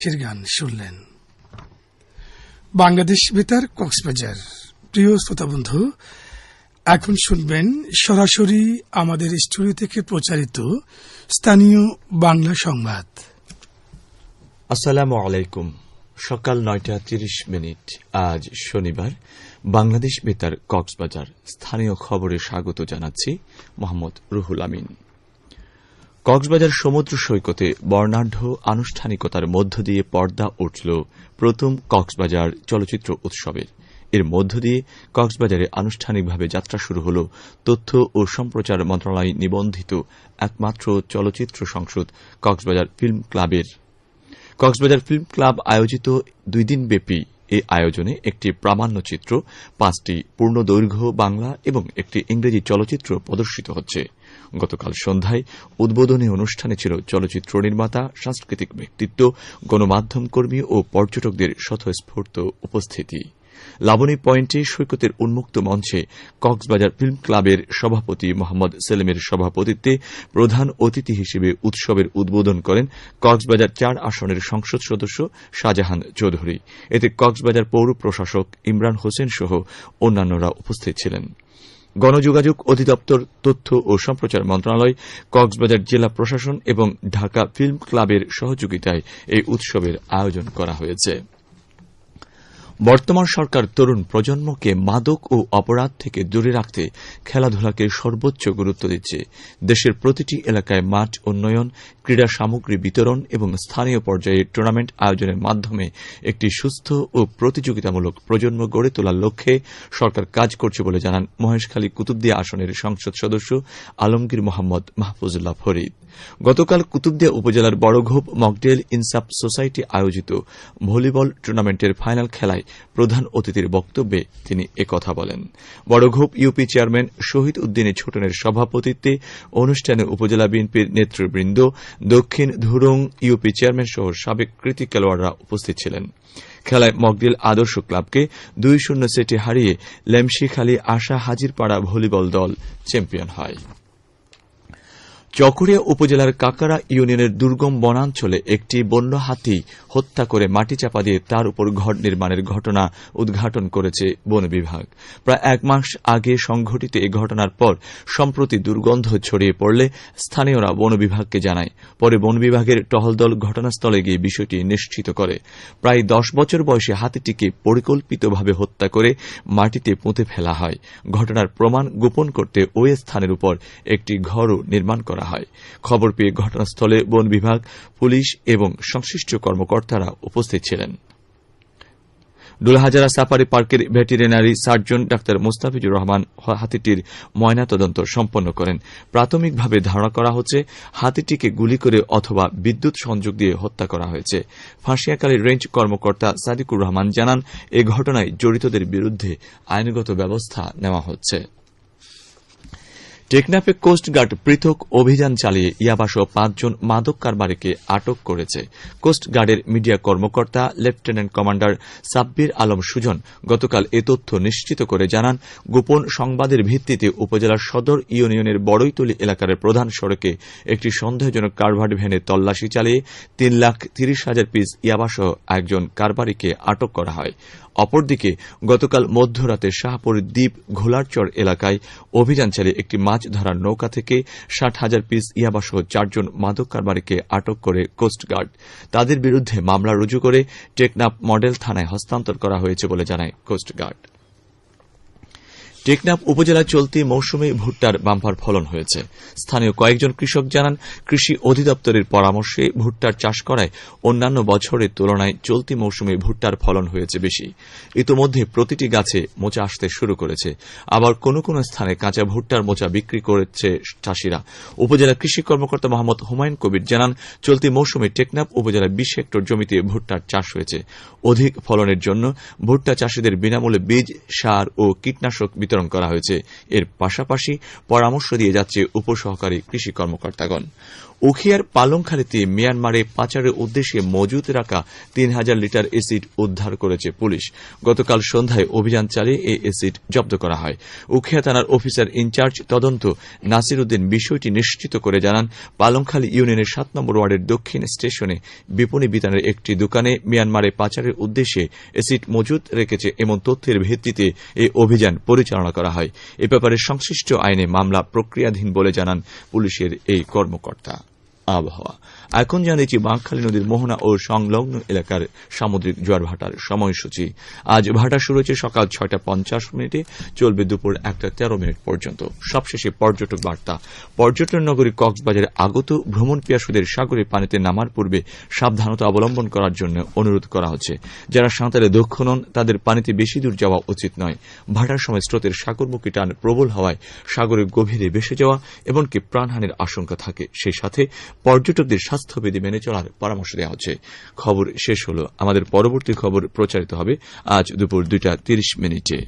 গান শুনলেন। বাংলাদেশ বেতার কক্সবাজার। প্রিয় শ্রোতা বন্ধু, এখন শুনবেন সরাসরি আমাদের স্টুডিও থেকে প্রচারিত স্থানীয় বাংলা সংবাদ। আসসালামু আলাইকুম। সকাল 9:30। আজ শনিবার। বাংলাদেশ বেতার কক্সবাজার স্থানীয় খবরে স্বাগত জানাচ্ছি মোহাম্মদ রুহুল আমিন। কক্সবাজার সমুদ্র সৈকতে বর্ণাঢ্য আনুষ্ঠানিকতার মধ্য দিয়ে পর্দা উঠল প্রথম কক্সবাজার চলচ্চিত্র উৎসবের। এর মধ্য দিয়ে কক্সবাজারে আনুষ্ঠানিকভাবে যাত্রা শুরু হল তথ্য ও সম্প্রচার মন্ত্রণালয় নিবন্ধিত একমাত্র চলচ্চিত্র সংসদ কক্সবাজার ফিল্ম ক্লাবের। কক্সবাজার ফিল্ম ক্লাব আয়োজিত 2 দিনব্যাপী এই আয়োজনে একটি প্রামাণ্যচিত্র, 5টি পূর্ণদৈর্ঘ্য বাংলা এবং একটি ইংরেজি চলচ্চিত্র প্রদর্শিত হচ্ছে। গতকাল সন্ধ্যায় উদ্বোধনী অনুষ্ঠানে ছিল চলচ্চিত্র নির্মাতা, সাংস্কৃতিক ব্যক্তিত্ব, গণমাধ্যম কর্মী ও পর্যটকদের স্বতঃস্ফূর্ত উপস্থিতি। লাবণী পয়েন্টে সৈকতের উন্মুক্ত মঞ্চে কক্সবাজার ফিল্ম ক্লাবের সভাপতি মোহাম্মদ সেলিমের সভাপতিত্বে প্রধান অতিথি হিসেবে উৎসবের উদ্বোধন করেন কক্সবাজার 4 আসনের সংসদ সদস্য শাহজাহান চৌধুরী। এতে কক্সবাজার পৌর প্রশাসক ইমরান হোসেন সহ অন্যান্যরা উপস্থিত ছিলেন। গণযোগাযোগ অধিদপ্তর, তথ্য ও সম্প্রচার মন্ত্রণালয়, কক্সবাজার জেলা প্রশাসন এবং ঢাকা ফিল্ম ক্লাবের সহযোগিতায় এই উৎসবের আয়োজন করা হয়েছে। বর্তমান সরকার তরুণ প্রজন্মকে মাদক ও অপরাধ থেকে দূরে রাখতে খেলাধুলাকে সর্বোচ্চ গুরুত্ব দিচ্ছে। দেশের প্রতিটি এলাকায় মাঠ উন্নয়ন, ক্রীড়া সামগ্রী বিতরণ এবং স্থানীয় পর্যায়ে টুর্নামেন্ট আয়োজনের মাধ্যমে একটি সুস্থ ও প্রতিযোগিতামূলক প্রজন্ম গড়ে তোলার লক্ষ্যে সরকার কাজ করছে বলে জানান মহেশখালী কুতুবদিয়া আসনের সংসদ সদস্য আলমগীর মোহাম্মদ মাহফুজুল্লাহ ফরিদ। গতকাল কুতুবদিয়া উপজেলার বড়ঘোপ মকডেল ইনসাফ সোসাইটি আয়োজিত ভলিবল টুর্নামেন্টের ফাইনাল খেলায় প্রধান অতিথির বক্তব্যে তিনি একথা বলেন। বড়ঘোপ ইউপি চেয়ারম্যান শহীদ উদ্দিনী ছোটনের সভাপতিত্বে অনুষ্ঠানে উপজেলা বিএনপির নেতৃবৃন্দ, দক্ষিণ ধুরুং ইউপি চেয়ারম্যান সহ সাবেক কৃতি খেলোয়াড়রা উপস্থিত ছিলেন। খেলায় মকডেল আদর্শ ক্লাবকে 2-0 সেটে হারিয়ে লেমশিখালী আশা হাজিরপাড়া ভলিবল দল চ্যাম্পিয়ন হয়। চকরিয়া উপজেলার কাকারা ইউনিয়নের দুর্গম বনাঞ্চলে একটি বন্য হাতি হত্যা করে মাটি চাপা দিয়ে তার উপর ঘর নির্মাণের ঘটনা উদ্ঘাটন করেছে বন বিভাগ। প্রায় 1 মাস আগে সংঘটিত এই ঘটনার পর সম্প্রতি দুর্গন্ধ ছড়িয়ে পড়লে স্থানীয়রা বন বিভাগকে জানায়। পরে বন বিভাগের টহল দল ঘটনাস্থলে গিয়ে বিষয়টি নিশ্চিত করে। প্রায় 10 বছর বয়সী হাতিটিকে পরিকল্পিতভাবে হত্যা করে মাটিতে পুঁতে ফেলা হয়। ঘটনার প্রমাণ গোপন করতে ওই স্থানের উপর একটি ঘরও নির্মাণ করা হয়। খবর পেয়ে ঘটনাস্থলে বন বিভাগ, পুলিশ এবং সংশ্লিষ্ট কর্মকর্তারা উপস্থিত ছিলেন। ডুলাহাজারা সাফারি পার্কের veterinary surgeon doctor Mostafizur Rahman হাতিটির ময়নাতদন্ত সম্পন্ন করেন। প্রাথমিকভাবে ধারণা করা হচ্ছে হাতিটিকে গুলি করে অথবা বিদ্যুৎ সংযোগ দিয়ে হত্যা করা হয়েছে। ফাঁসিয়াখালী রেঞ্জ কর্মকর্তা সাদিকুর রহমান জানান, এ ঘটনায় জড়িতদের বিরুদ্ধে আইনগত ব্যবস্থা নেওয়া হচ্ছে। টেকনাফে কোস্টগার্ড পৃথক অভিযান চালিয়ে ইয়াবাসহ 5 জন মাদক কারবারিকে আটক করেছে। কোস্টগার্ডের মিডিয়া কর্মকর্তা লেফটেন্যান্ট কমান্ডার সাব্বির আলম সুজন গতকাল এ তথ্য নিশ্চিত করে জানান, গোপন সংবাদের ভিত্তিতে উপজেলার সদর ইউনিয়নের বড়ইতলী এলাকার প্রধান সড়কে একটি সন্দেহজনক কারভার্ড ভ্যানে তল্লাশি চালিয়ে 3,30,000 পিস ইয়াবাসহ 1 জন কারবারিকে আটক করা হয়। অপরদিকে গতকাল মধ্যরাতে শাহপুর দ্বীপ ঘোলারচর এলাকায় অভিযান চালিয়ে একটি মাছ ধরার নৌকা থেকে 60,000 পিস ইয়াবাসহ 4 জন মাদক কারবারিকে আটক করে কোস্টগার্ড। তাদের বিরুদ্ধে মামলা রুজু করে টেকনাফ মডেল থানায় হস্তান্তর করা হয়েছে বলে জানায় কোস্টগার্ড। টেকনাফ উপজেলায় চলতি মৌসুমে ভুট্টার বাম্পার ফলন হয়েছে। স্থানীয় কয়েকজন কৃষক জানান, কৃষি অধিদপ্তরের পরামর্শে ভুট্টার চাষ করায় অন্যান্য বছরের তুলনায় চলতি মৌসুমে ভুট্টার ফলন হয়েছে বেশি। ইতোমধ্যে প্রতিটি গাছে মোচা আসতে শুরু করেছে। আবার কোনো কোনো স্থানে কাঁচা ভুট্টার মোচা বিক্রি করেছে চাষিরা। উপজেলা কৃষি কর্মকর্তা মোহাম্মদ হুমায়ুন কবির জানান, চলতি মৌসুমে টেকনাফ উপজেলার 20 হেক্টর জমিতে ভুট্টার চাষ হয়েছে। অধিক ফলনের জন্য ভুট্টা চাষিদের বিনামূল্যে বীজ, সার ও কীটনাশক বিতরণ করা হয়েছে। এর পাশাপাশি পরামর্শ দিয়ে যাচ্ছে উপসহকারী কৃষি কর্মকর্তাগণ। উখিয়ার পালংখালীতে মিয়ানমারে পাচারের উদ্দেশ্যে মজুত রাখা ৩,০০০ লিটার এসিড উদ্ধার করেছে পুলিশ। গতকাল সন্ধ্যায় অভিযান চালিয়ে এই এসিড জব্দ করা হয়। উখিয়া থানার অফিসার ইনচার্জ তদন্ত নাসির উদ্দিন বিষয়টি নিশ্চিত করে জানান, পালংখালী ইউনিয়নের ৭ নম্বর ওয়ার্ডের দক্ষিণ স্টেশনে বিপণী বিতানের একটি দোকানে মিয়ানমারে পাচারের উদ্দেশ্যে এসিড মজুত রেখেছে এমন তথ্যের ভিত্তিতে এই অভিযান পরিচালনা করা হয়। এ ব্যাপারে সংশ্লিষ্ট আইনে মামলা প্রক্রিয়াধীন বলে জানান পুলিশের এই কর্মকর্তা। আবহাওয়া এখন জানিয়েছি বাঁকখালী নদীর মোহনা ও সংলগ্ন এলাকার সামুদ্রিক জোয়ার ভাটার সময়সূচি। আজ ভাটা শুরু হয়েছে সকাল ৬টা৫০ চলবে দুপুর ১টা১৩ পর্যন্ত। সবশেষে পর্যটক বার্তা। পর্যটন নগরী কক্সবাজারে আগত ভ্রমণ পিয়াসুদের সাগরের পানিতে নামার পূর্বে সাবধানতা অবলম্বন করার জন্য অনুরোধ করা হচ্ছে। যারা সাঁতারে দক্ষ নন তাদের পানিতে বেশি দূর যাওয়া উচিত নয়। ভাটার সময় স্রোতের সাগরমুখী টান প্রবল হওয়ায় সাগরের গভীরে ভেসে যাওয়া এমনকি প্রাণহানির আশঙ্কা থাকে। সেই সাথে পর্যটকদের স্বাস্থ্যবিধি মেনে চলার পরামর্শ দেওয়া হচ্ছে। খবর শেষ হল। আমাদের পরবর্তী খবর প্রচারিত হবে আজ দুপুর 2টা 30 মিনিটে।